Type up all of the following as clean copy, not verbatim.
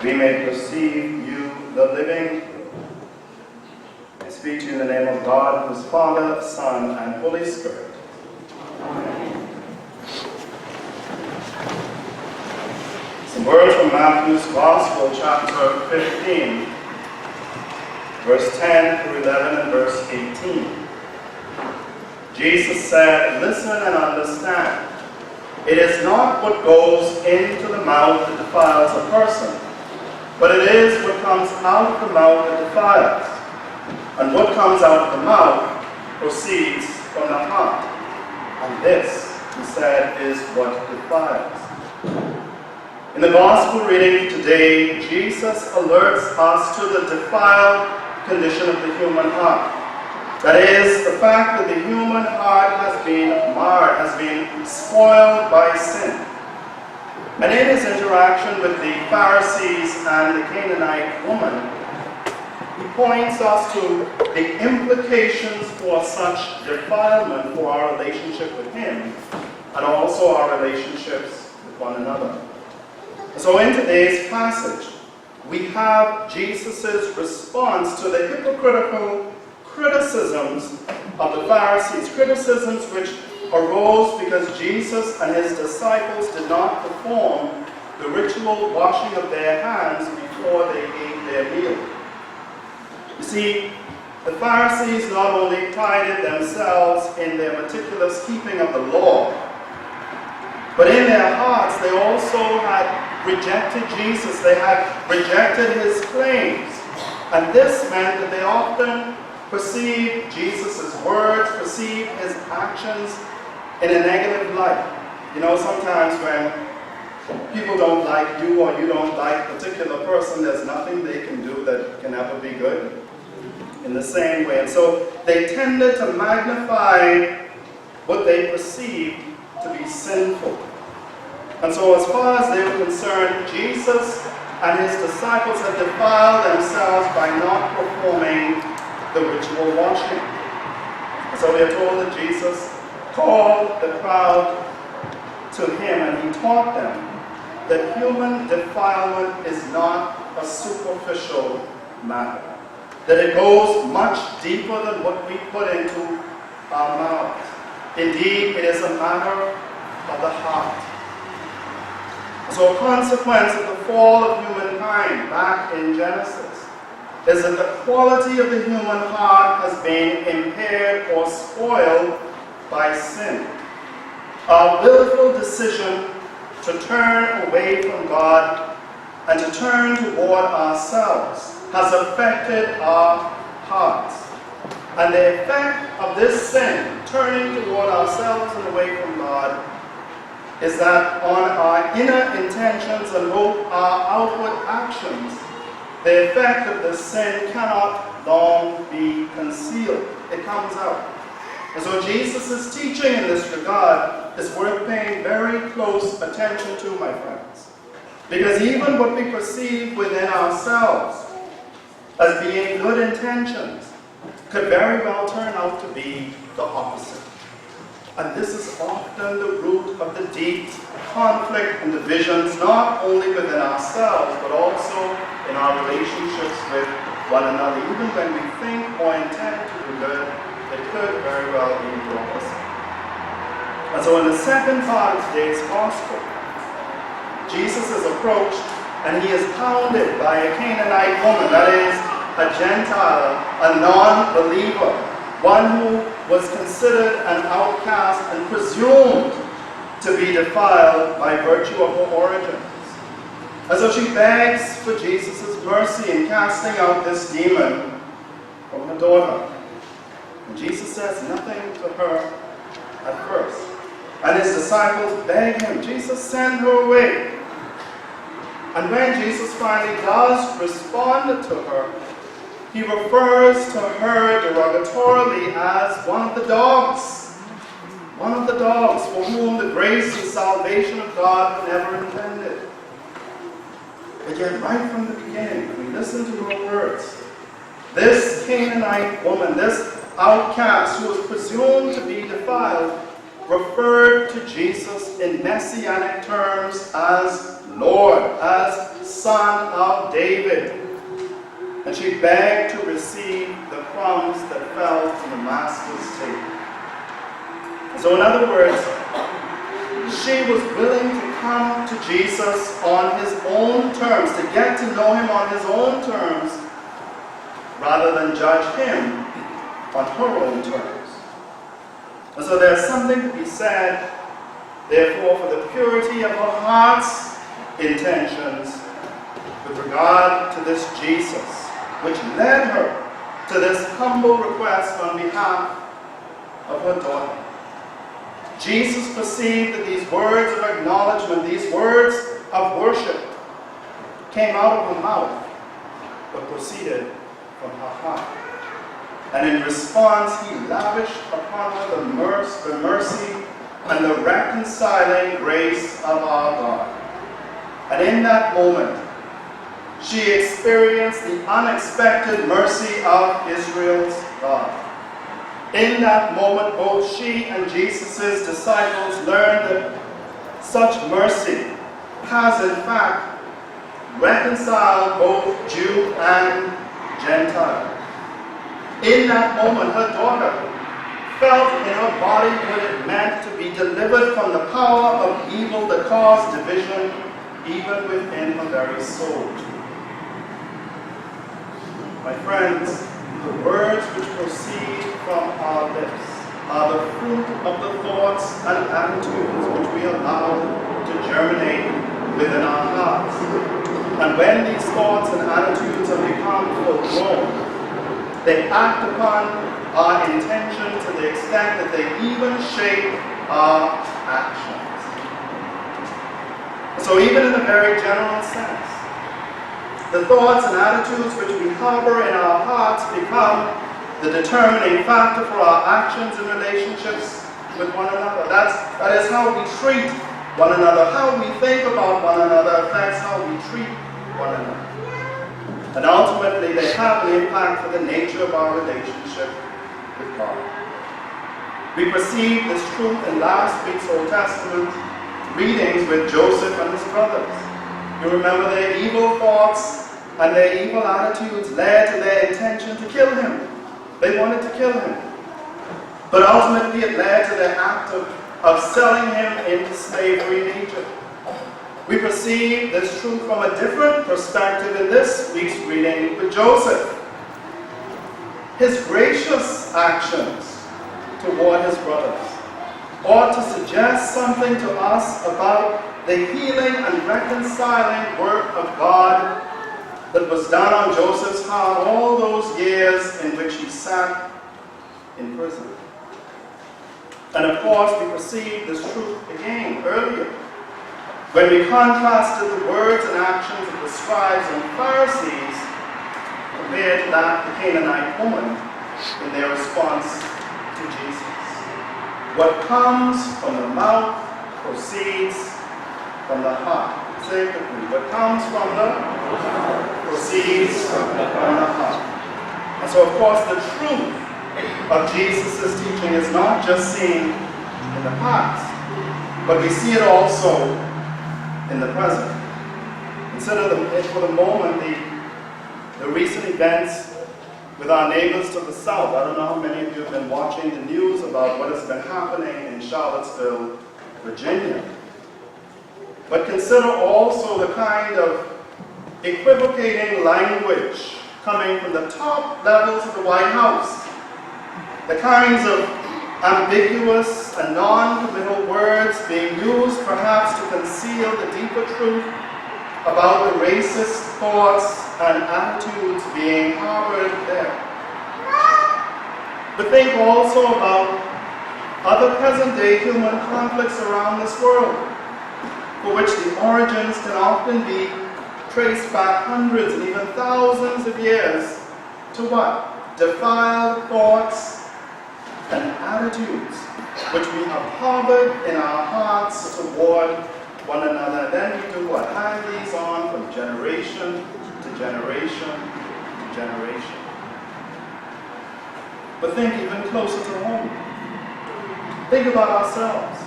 we may perceive you, the living. I speak to you in the name of God, who is Father, Son, and Holy Spirit. Amen. Some words from Matthew's Gospel, chapter 15, verse 10 through 11 and verse 18. Jesus said, "Listen and understand. It is not what goes into the mouth that defiles a person, but it is what comes out of the mouth that defiles. And what comes out of the mouth proceeds from the heart. And this," he said, "is what defiles." In the Gospel reading today, Jesus alerts us to the defiled condition of the human heart. That is, the fact that the human heart has been marred, has been spoiled by sin. And in his interaction with the Pharisees and the Canaanite woman, he points us to the implications for such defilement for our relationship with him and also our relationships with one another. So in today's passage, we have Jesus' response to the hypocritical criticisms of the Pharisees, criticisms which arose because Jesus and his disciples did not perform the ritual washing of their hands before they ate their meal. You see, the Pharisees not only prided themselves in their meticulous keeping of the law, but in their hearts they also had rejected Jesus. They had rejected his claims. And this meant that they often perceived Jesus' words, perceived his actions in a negative light. You know, sometimes when people don't like you or you don't like a particular person, there's nothing they can do that can ever be good in the same way. And so they tended to magnify what they perceived to be sinful. And so as far as they were concerned, Jesus and his disciples had defiled themselves by not performing the ritual washing. And so we are told that Jesus called the crowd to him and he taught them that human defilement is not a superficial matter, that it goes much deeper than what we put into our mouths. Indeed, it is a matter of the heart. So a consequence of the fall of humankind back in Genesis is that the quality of the human heart has been impaired or spoiled by sin. Our willful decision to turn away from God and to turn toward ourselves has affected our hearts. And the effect of this sin, turning toward ourselves and away from God, is that on our inner intentions and both our outward actions, the effect of this sin cannot long be concealed. It comes out. And so Jesus' teaching in this regard is worth paying very close attention to, my friends. Because even what we perceive within ourselves as being good intentions could very well turn out to be the opposite. And this is often the root of the deep conflict and divisions, not only within ourselves, but also in our relationships with one another. Even when we think or intend to do good, it could very well be the opposite. And so in the second part of today's gospel, Jesus is approached and he is pounded by a Canaanite woman, that is, a Gentile, a non-believer, one who was considered an outcast and presumed to be defiled by virtue of her origins. And so she begs for Jesus' mercy in casting out this demon from her daughter. And Jesus says nothing to her at first. And his disciples beg him, "Jesus, send her away." And when Jesus finally does respond to her, he refers to her derogatorily as one of the dogs for whom the grace and salvation of God were never intended. But yet, right from the beginning, when we listen to her words, this Canaanite woman, this outcast who was presumed to be defiled, referred to Jesus in messianic terms as Lord, as son of David. And she begged to receive the crumbs that fell from the master's table. So in other words, she was willing to come to Jesus on his own terms, to get to know him on his own terms, rather than judge him on her own terms. And so there's something to be said, therefore, for the purity of her heart's intentions with regard to this Jesus, which led her to this humble request on behalf of her daughter. Jesus perceived that these words of acknowledgement, these words of worship, came out of her mouth, but proceeded from her heart. And in response, he lavished upon her the mercy and the reconciling grace of our God. And in that moment, she experienced the unexpected mercy of Israel's God. In that moment, both she and Jesus' disciples learned that such mercy has in fact reconciled both Jew and Gentile. In that moment, her daughter felt in her body what it meant to be delivered from the power of evil that caused division even within her very soul. My friends, the words which proceed from our lips are the fruit of the thoughts and attitudes which we allow to germinate within our hearts. And when these thoughts and attitudes have become full grown, they act upon our intention to the extent that they even shape our actions. So even in a very general sense, the thoughts and attitudes which we harbor in our hearts become the determining factor for our actions and relationships with one another. That is how we treat one another. How we think about one another affects how we treat one another. And ultimately, they have an impact for the nature of our relationship with God. We perceive this truth in last week's Old Testament readings with Joseph and his brothers. You remember their evil thoughts and their evil attitudes led to their intention to kill him. They wanted to kill him. But ultimately it led to their act of selling him into slavery in Egypt. We perceive this truth from a different perspective in this week's reading with Joseph. His gracious actions toward his brothers ought to suggest something to us about the healing and reconciling work of God that was done on Joseph's heart all those years in which he sat in prison. And of course, we perceive this truth again earlier when we contrasted the words and actions of the scribes and Pharisees compared to that of the Canaanite woman in their response to Jesus. What comes from the mouth proceeds from the heart. Say it with me. What comes from the proceeds from the heart. And so, of course, the truth of Jesus' teaching is not just seen in the past, but we see it also in the present. Consider for the moment the recent events with our neighbors to the south. I don't know how many of you have been watching the news about what has been happening in Charlottesville, Virginia. But consider also the kind of equivocating language coming from the top levels of the White House. The kinds of ambiguous and non-committal words being used perhaps to conceal the deeper truth about the racist thoughts and attitudes being harbored there. But think also about other present-day human conflicts around this world, for which the origins can often be traced back hundreds and even thousands of years to what? Defiled thoughts and attitudes which we have harbored in our hearts toward one another. Then we do what? Hand these on from generation to generation to generation. But think even closer to home. Think about ourselves.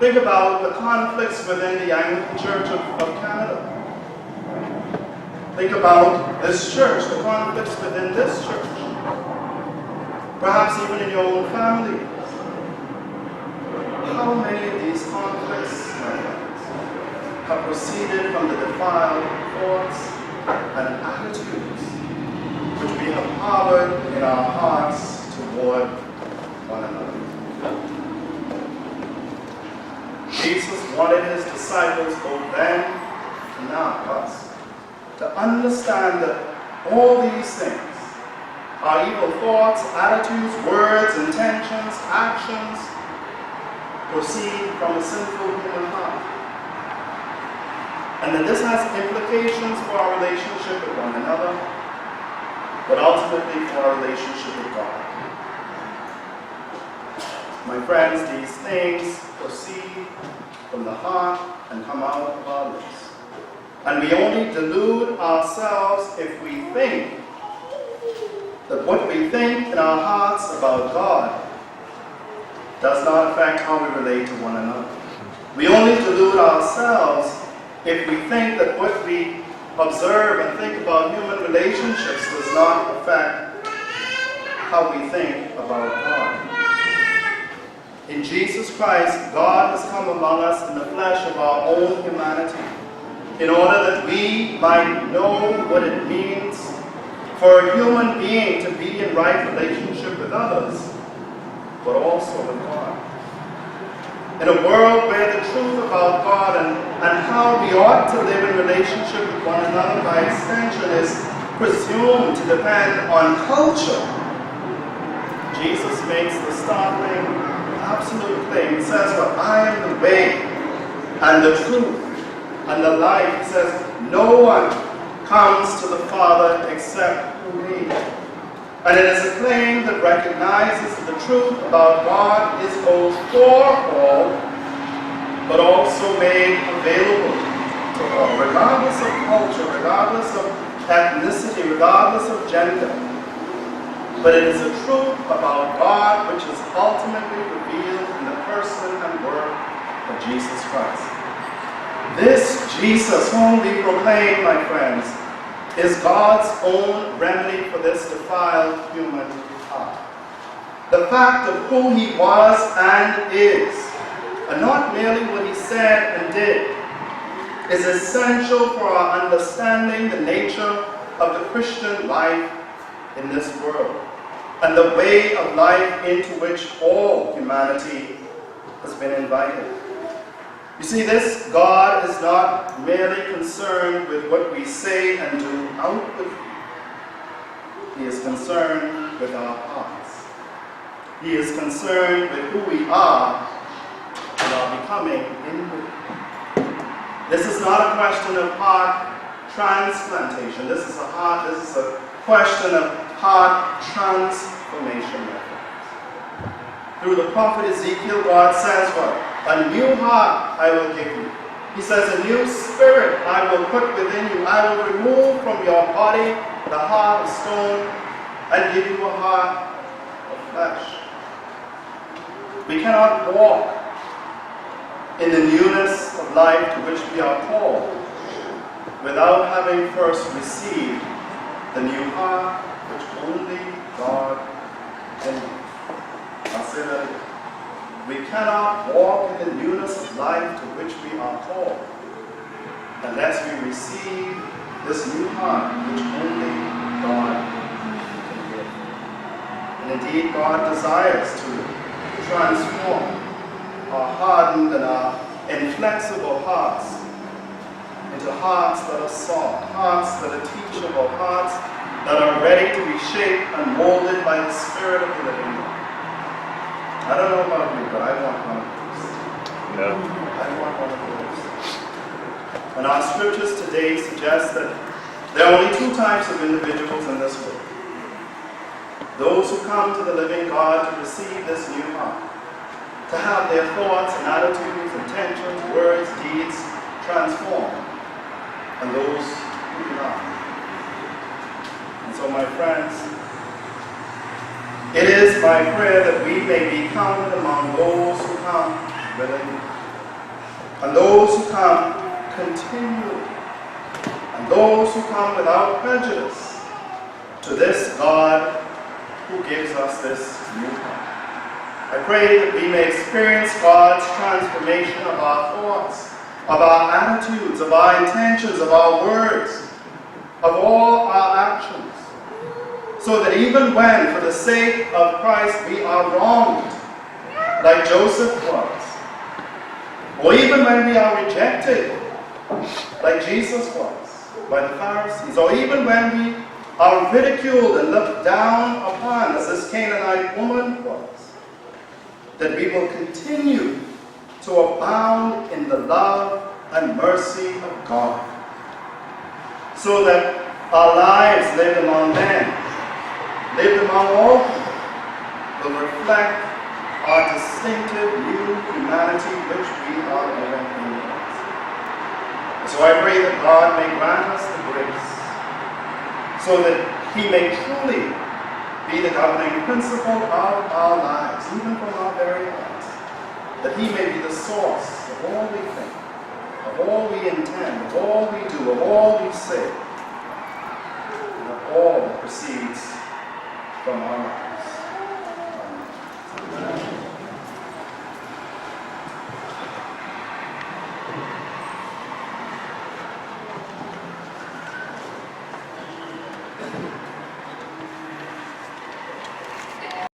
Think about the conflicts within the Anglican Church of Canada. Think about this church, the conflicts within this church. Perhaps even in your own family. How many of these conflicts, my friends, have proceeded from the defiled thoughts and attitudes which we have harbored in our hearts toward one another? Jesus wanted his disciples, both then and now, us, to understand that all these things, our evil thoughts, attitudes, words, intentions, actions, proceed from a sinful human heart. And that this has implications for our relationship with one another, but ultimately for our relationship with God. My friends, these things proceed from the heart and come out of our lips. And we only delude ourselves if we think that what we think in our hearts about God does not affect how we relate to one another. We only delude ourselves if we think that what we observe and think about human relationships does not affect how we think about God. In Jesus Christ, God has come among us in the flesh of our own humanity, in order that we might know what it means for a human being to be in right relationship with others, but also with God. In a world where the truth about God and how we ought to live in relationship with one another by extension is presumed to depend on culture, Jesus makes the startling, absolute claim. He says, "Well, I am the way and the truth and the life." He says, "No one comes to the Father except through me." And it is a claim that recognizes that the truth about God is both for all, but also made available to all, regardless of culture, regardless of ethnicity, regardless of gender. But it is a truth about God which is ultimately revealed in the person and work of Jesus Christ. This Jesus whom we proclaim, my friends, is God's own remedy for this defiled human heart. The fact of who he was and is, and not merely what he said and did, is essential for our understanding the nature of the Christian life in this world, and the way of life into which all humanity has been invited. You see, this God is not merely concerned with what we say and do outwardly. He is concerned with our hearts. He is concerned with who we are and are becoming inwardly. This is not a question of heart transplantation. This is a question of heart transformation. Through the prophet Ezekiel, God says what? "A new heart I will give you." He says, "A new spirit I will put within you. I will remove from your body the heart of stone and give you a heart of flesh." We cannot walk in the newness of life to which we are called without having first received the new heart which only God can give. I'll say that again. We cannot walk in the newness of life to which we are called unless we receive this new heart which only God can give. And indeed, God desires to transform our hardened and our inflexible hearts into hearts that are soft, hearts that are teachable, hearts that are ready to be shaped and molded by the Spirit of the living God. I don't know about you, but I want one of those. Yeah. I want one of those. And our scriptures today suggest that there are only two types of individuals in this world. Those who come to the living God to receive this new heart, to have their thoughts and attitudes, intentions, words, deeds transformed, and those who do not. And so, my friends, it is my prayer that we may be counted among those who come willingly, and those who come continually, and those who come without prejudice to this God who gives us this new heart. I pray that we may experience God's transformation of our thoughts, of our attitudes, of our intentions, of our words, of all our actions, so that even when, for the sake of Christ, we are wronged, like Joseph was, or even when we are rejected, like Jesus was by the Pharisees, or even when we are ridiculed and looked down upon, as this Canaanite woman was, that we will continue to abound in the love and mercy of God, so that our lives lived among men, lived among all people, will reflect our distinctive new humanity which we are living in. So I pray that God may grant us the grace so that He may truly be the governing principle of our lives, even from our very hearts, that He may be the source of all we think, of all we intend, of all we do, of all we say, and of all that proceeds from our lives.